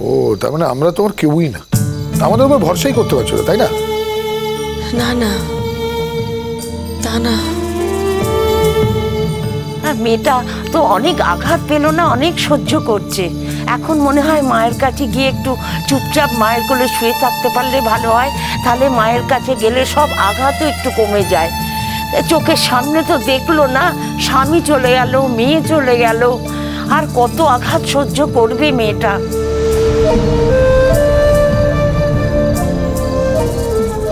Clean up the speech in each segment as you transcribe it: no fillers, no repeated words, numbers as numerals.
ও তার মানে আমরা তোমার কেউই না, আমাদের উপর ভরসাই করতে পারছো না, তাই না? না না তা না। আর মেয়েটা তো অনেক আঘাত পেল না, অনেক সহ্য করছে। এখন মনে হয় মায়ের কাছে গিয়ে একটু চুপচাপ মায়ের কোলে শুয়ে থাকতে পারলে ভালো হয়, তাহলে মায়ের কাছে গেলে সব আঘাতও একটু কমে যায়। চোখের সামনে তো দেখলো না, স্বামী চলে গেল, মেয়ে চলে গেল, আর কত আঘাত সহ্য করবে মেয়েটা।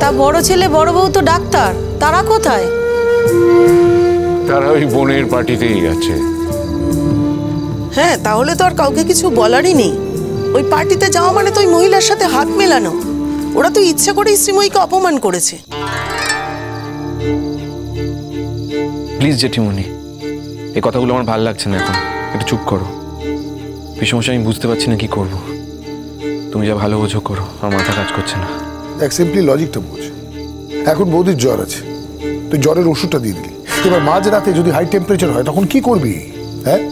তা বড় ছেলে বড় বউ তো ডাক্তার, তারা কোথায়? তারা ওই বোনের পার্টিতেই গেছে। হ্যাঁ, তাহলে তো আর কাউকে কিছু বলারই নেই। ওই পার্টিতে যাওয়া মানে তো ওই মহিলার সাথে হাত মেলানো। ওরা তো ইচ্ছে করেই শ্রীময়ীকে অপমান করেছে। প্লিজ জেঠিমণি, এই কথাগুলো আমার ভালো লাগছে না, এখন একটু চুপ করো। পিসমশাই, আমি বুঝতে পারছি না কি করব। তুমি যা ভালো বোঝো করো, আমার মাথা কাজ করছে না। সিম্পলি লজিকটা বোঝ। এখন বৌদির জ্বর আছে, তুই জ্বরের ওষুধটা দিয়ে দিলি, এবার মাঝ রাতে যদি হাই টেম্পারেচার হয় তখন কি করবি? হ্যাঁ,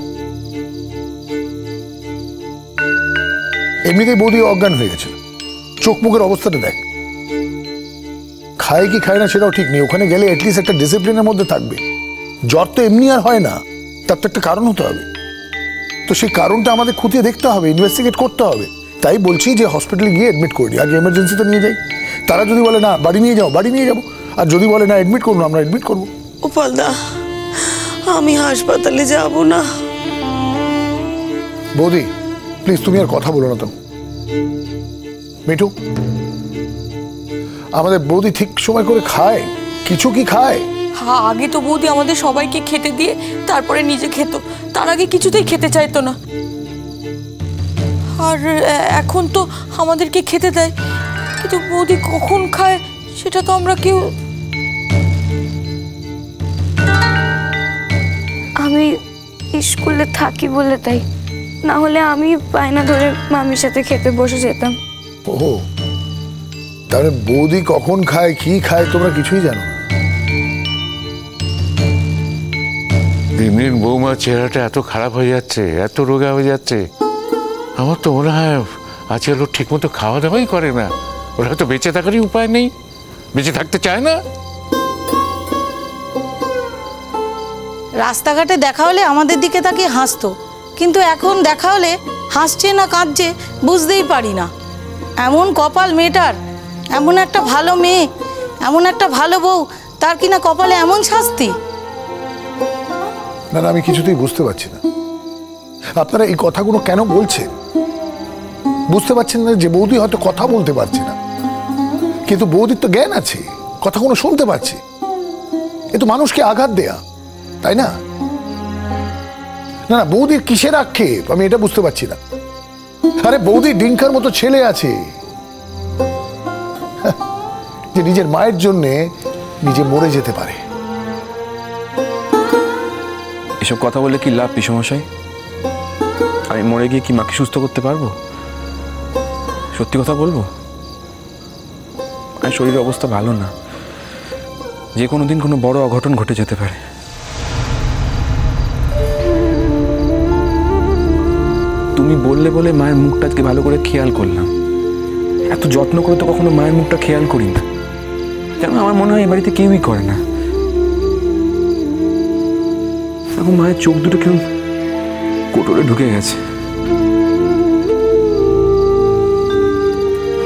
এমনিতেই বৌদি অজ্ঞান হয়ে গেছে, চোখ মুখের অবস্থাটা দেখ। খায় কি খায় না সেটাও ঠিক নেই, ওখানে গেলে অ্যাটলিস্ট একটা ডিসিপ্লিনের মধ্যে থাকবে। জ্বর তো এমনি আর হয় না, তার তো একটা কারণ হতে হবে। তো সেই কারণটা আমাদের খুঁটিয়ে দেখতে হবে, ইনভেস্টিগেট করতে হবে। তাই বলছি যে হসপিটালে গিয়ে অ্যাডমিট করে দিই, আগে এমার্জেন্সিতে নিয়ে যাই। তারা যদি বলে না বাড়ি নিয়ে যাও, বাড়ি নিয়ে যাবো। আর যদি বলে না অ্যাডমিট করবো, আমরা অ্যাডমিট করবো। গোপালদা, আমি হাসপাতালে যাব না। বৌদি প্লিজ, তুমি আর কথা বলো না তো। মিঠু, আমাদের বৌদি ঠিক সময় করে খায়? কিছু কি খায়? হ্যাঁ, আগে তো বৌদি আমাদের সবাইকে খেতে দিয়ে তারপরে নিজে খেত, তার আগে কিছুতেই খেতে চাইতো না। আর এখন তো আমাদেরকে খেতে দেয়, কিন্তু বৌদি কখন খায় সেটা তো আমরা কেউ। আমি স্কুলে থাকি বলে তাই, না হলে আমি বায়না ধরে মামির সাথে খেতে বসে যেতাম। ও, তাহলে বৌদি কখন খায় কি খায় তোমরা কিছুই জানো না? দিন দিন বৌমার চেহারাটা এত খারাপ হয়ে যাচ্ছে, এত রোগা হয়ে যাচ্ছে। আমার তো মনে হয় আজকাল ওর ঠিক মতো খাওয়া দাওয়াই করে না। ওরা তো বেঁচে থাকারই উপায় নেই, বেঁচে থাকতে চায় না। রাস্তাঘাটে দেখা হলে আমাদের দিকে তাকিয়ে হাসতো, কিন্তু এখন দেখা হলে হাসছে না কাঁদছে বুঝতেই পারি না। এমন কপাল মেয়েটার, এমন একটা ভালো মেয়ে, এমন একটা ভালো বউ, তার কিনা কপালে এমন শাস্তি। না না, আমি কিছুতেই বুঝতে পারছি না আপনারা এই কথাগুলো কেন বলছেন। বুঝতে পারছেন না যে বৌদি হয়তো কথা বলতে পারছে না, কিন্তু বৌদির তো জ্ঞান আছে, কথাগুলো শুনতে পাচ্ছে। এ তো মানুষকে আঘাত দেয়া, তাই না? না না, বৌদির কিসের আক্ষেপ আমি এটা বুঝতে পারছি না। আরে বৌদির ডিঙ্কার মতো ছেলে আছে যে নিজের মায়ের জন্যে নিজে মরে যেতে পারে। এসব কথা বলে কি লাভ পিসমশাই? আমি মরে গিয়ে কি মাকে সুস্থ করতে পারবো? সত্যি কথা বলবো, আমার শরীরের অবস্থা ভালো না, যে কোনো দিন কোনো বড় অঘটন ঘটে যেতে পারে। তুমি বললে বলে মায়ের মুখটা আজকে ভালো করে খেয়াল করলাম। এত যত্ন করে তো কখনো মায়ের মুখটা খেয়াল করি না, কেন আমার মনে হয় এই বাড়িতে কেউই করে না। এখন মায়ের চোখ দুটো কেউ কোটরে ঢুকে গেছে,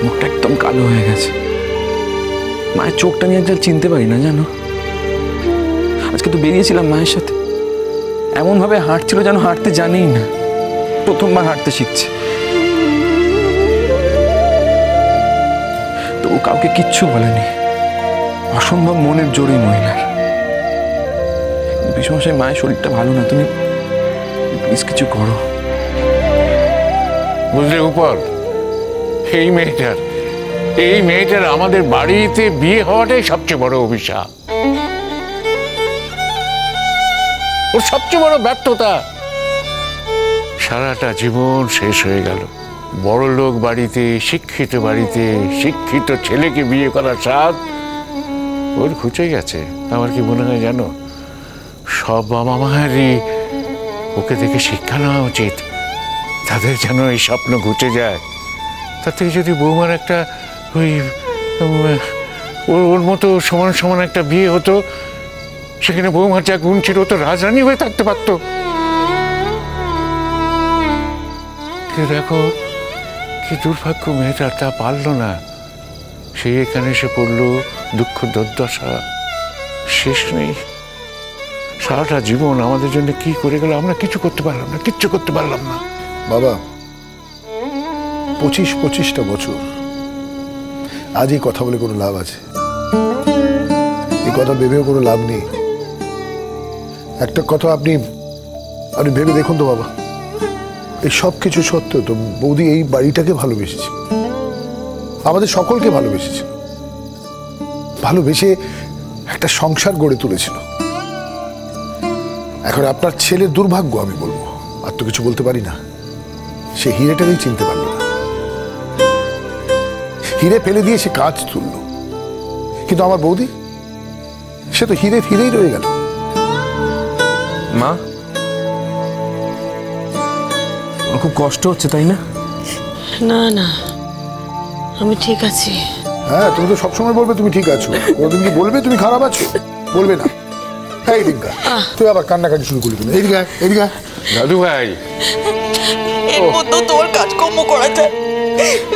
মুখটা একদম কালো হয়ে গেছে। মায়ের চোখটা নিয়ে একদম চিনতে পারি না জানো। আজকে তো বেরিয়েছিলাম মায়ের সাথে, এমন ভাবে হাঁটছিল যেন হাঁটতে জানেই না, প্রথমবার হাঁটতে শিখছে। তবু কাউকে কিচ্ছু বলেনি, অসম্ভব মনের জোরে মহিলার। পিসমশাই, মায়ের শরীরটা ভালো না, তুমি প্লিজ কিছু করো। বুঝলে উপর, এই মেয়েটার আমাদের বাড়িতে বিয়ে হওয়াটাই সবচেয়ে বড় অভিশাপ, ওর সবচেয়ে বড় ব্যর্থতা। সারাটা জীবন শেষ হয়ে গেল। বড় লোক বাড়িতে, শিক্ষিত বাড়িতে শিক্ষিত ছেলেকে বিয়ে করার স্বাদ ওর ঘুচে গেছে। আমার কি মনে হয় জানো, সব বাবা মায়েরই ওকে দেখে শিক্ষা নেওয়া উচিত তাদের যেন এই স্বপ্ন ঘুচে যায়। তাতে যদি বৌমার একটা ওই ওর মতো সমান সমান একটা বিয়ে হতো, সেখানে বৌমার যা গুণ ছিল তো রাজরানী হয়ে থাকতে পারতো। দেখো কি দুর্ভাগ্য মেয়েটার, তা পারলো না। সে এখানে এসে পড়লো, দুঃখ দুর্দশা শেষ নেই। সারাটা জীবন আমাদের জন্য কি করে গেল, আমরা কিছু করতে পারলাম না, কিচ্ছু করতে পারলাম না। বাবা 25-25টা বছর, আজ এই কথা বলে কোনো লাভ আছে? এই কথা ভেবেও কোনো লাভ নেই। একটা কথা আপনি ভেবে দেখুন তো বাবা, এই সব কিছু সত্ত্বেও তো বৌদি এই বাড়িটাকে ভালোবেসেছে, আমাদের সকলকে ভালোবেসেছে, ভালোবেসে একটা সংসার গড়ে তুলেছিল। এখন আপনার ছেলের দুর্ভাগ্য আমি বলবো, আর তো কিছু বলতে পারি না, সে হিরেটাকেই চিনতে পারল না। হিরে ফেলে দিয়ে সে কাজ তুলল, কিন্তু আমার বৌদি সে তো হিরেই রয়ে গেল। মা, খুব কষ্ট হচ্ছে তাই না? না না, আমি ঠিক আছি। হ্যাঁ, তুমি তো সবসময় বলবে তুমি ঠিক আছো, কোনদিন কি বলবে তুমি খারাপ আছো? বলবে না। এই রিঙ্কা, তুই আবার কান্নাকাটি শুরু করলি কেন? এদিকে দাদু ভাই, এর মধ্যেও তোমার কাজকর্ম করা যায়,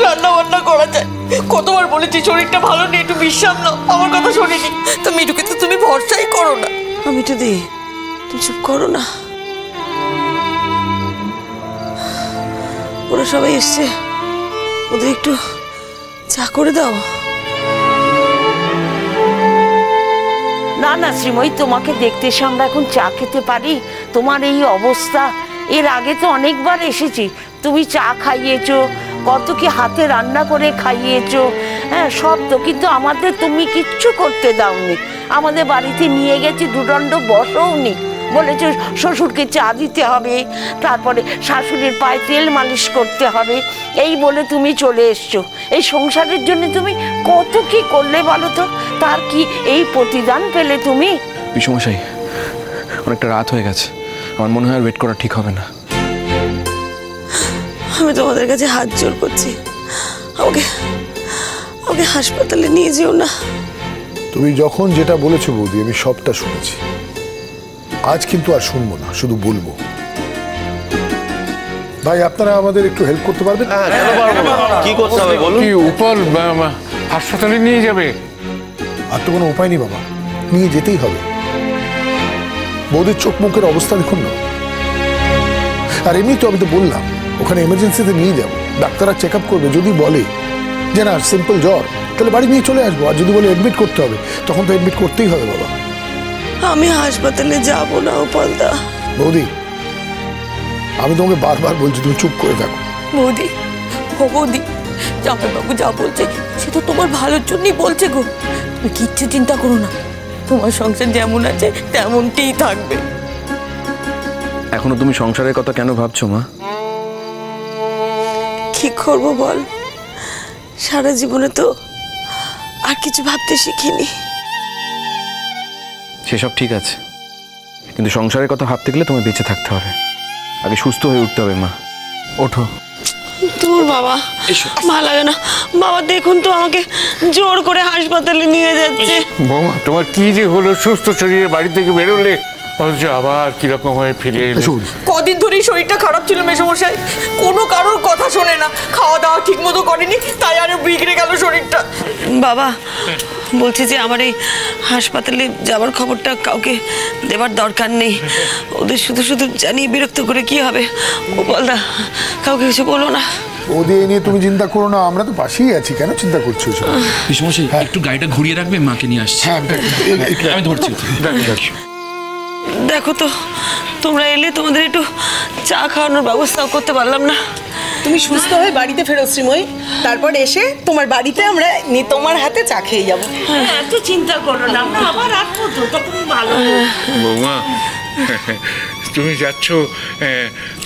রান্না বান্না করা যায়। কতবার বলেছি শরীরটা ভালো নেই, একটু বিশ্রাম নাও, আমার কথা শোনেনি। তো মিঠুকে তো তুমি ভরসাই করো না। আমি তো দি, তুমি চুপ করো না। ওরা সবাই এসছে, ওদের একটু চা করে দাও। না না শ্রীময়ী, তোমাকে দেখতে এসে আমরা এখন চা খেতে পারি? তোমার এই অবস্থা, এর আগে তো অনেকবার এসেছি, তুমি চা খাইয়েছো, কত কি হাতে রান্না করে খাইয়েছো, হ্যাঁ সব তো, কিন্তু আমাদের তুমি কিচ্ছু করতে দাওনি। আমাদের বাড়িতে নিয়ে গেছি, দুদণ্ড বসোওনি, বলেছো শ্বশুরকে চা দিতে হবে, তারপরে শাশুড়ির পায়ে তেল মালিশ করতে হবে, এই বলে তুমি চলে এসছো। এই সংসারের জন্য তুমি কত কি করলে বলো তো, তার কি এই প্রতিদান পেলে তুমি? পিসমশাই, অনেকটা রাত হয়ে গেছে, আমার মনে হয় আর ওয়েট করা ঠিক হবে না। আমি তোমাদের কাছে হাত জোর করছি, আমাকে হাসপাতালে নিয়ে যেও না। তুমি যখন যেটা বলেছো বৌদি, আমি সবটা শুনেছি, আজ কিন্তু আর শুনবো না, শুধু বলবো। ভাই, আপনারা আমাদের একটু হেল্প করতে পারবেন? কি করতে হবে বলুন? কি উপর হাসপাতালে নিয়ে যাবে? আর তো কোনো উপায় নেই বাবা, নিয়ে যেতেই হবে। বৌদির চোখ মুখের অবস্থা দেখুন না। আর এমনি তো আমি তো বললাম ওখানে এমার্জেন্সিতে নিয়ে যাবো, ডাক্তাররা চেক আপ করবে, যদি বলে যে না সিম্পল জ্বর, তাহলে বাড়ি নিয়ে চলে আসবো, আর যদি বলে এডমিট করতে হবে, তখন তো এডমিট করতেই হবে বাবা। আমি হাসপাতালে যাব না গোপালদা। বৌদি, আমি তোমাকে বারবার বলছি তুমি চুপ করে থাকো। বৌদি, ও বৌদি, জামাইবাবু যা বলছে সে তো তোমার ভালোর জন্যই বলছে গো। তুমি কিচ্ছু চিন্তা করো না, তোমার সংসার যেমন আছে তেমনটিই থাকবে। এখনো তুমি সংসারের কথা কেন ভাবছো মা? কি করবো বল, সারা জীবনে তো আর কিছু ভাবতে শিখিনি। সেসব ঠিক আছে, কিন্তু সংসারের কথা ভাবতে গেলে তোমায় বেঁচে থাকতে হবে, আগে সুস্থ হয়ে উঠতে হবে। মা ওঠো। তোর বাবা, ভালো লাগে না বাবা, দেখুন তো আমাকে জোর করে হাসপাতালে নিয়ে যাচ্ছে। বৌমা, তোমার কি যে হলো, সুস্থ শরীরে বাড়ি থেকে বেরোলে অথচ আবার কিরকম হয়ে ফিরে এলে। কদিন ধরেই শরীরটা খারাপ ছিল মেসোমশাই, কোনো কারোর কথা শোনে না, খাওয়া দাওয়া ঠিক মতো করেনি, তাই আরো বিগড়ে গেল শরীরটা। বাবা বলছি যে আমার এই হাসপাতালে যাওয়ার খবরটা কাউকে দেবার দরকার নেই, ওদের শুধু শুধু জানিয়ে বিরক্ত করে কি হবে। গোপালদা, কাউকে কিছু বলো না। ওদের নিয়ে তুমি চিন্তা করো না, আমরা তো পাশেই আছি, কেন চিন্তা করছো? পিসমশাই, একটু গাড়িটা ঘুরিয়ে রাখবে, মাকে নিয়ে আসছি। আমি ধরছি। দেখো তো, তোমরা এলে তোমাদের একটু চা খাওয়ানোর ব্যবস্থাও করতে পারলাম না। তুমি সুস্থ হয়ে বাড়িতে ফেরো শ্রীময়ী, তারপর এসে তোমার বাড়িতে আমরা তোমার হাতে চা খেয়ে যাবো। এত চিন্তা করো না, আমরা আবার আসবো তো, তখন ভালো। বৌমা, তুমি যাচ্ছ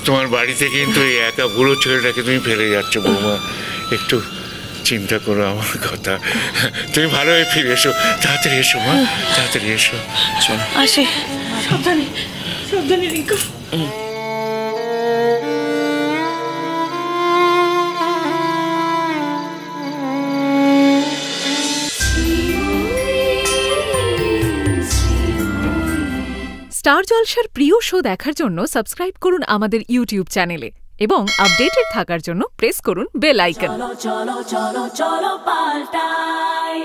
তোমার বাড়িতে, কিন্তু এই একা বুড়ো ছেলেটাকে তুমি ফেলে যাচ্ছ। বৌমা, একটু চিন্তা করো আমার কথা, তুমি ভালো হয়ে ফিরে এসো, তাড়াতাড়ি এসো মা, তাড়াতাড়ি এসো। চলো আসি। সাবধানে সাবধানে রিঙ্কা। স্টার জলসার প্রিয় শো দেখার জন্য সাবস্ক্রাইব করুন আমাদের ইউটিউব চ্যানেলে এবং আপডেটেড থাকার জন্য প্রেস করুন বেল আইকন। চলো চলো চলো চলো পাল্টাই।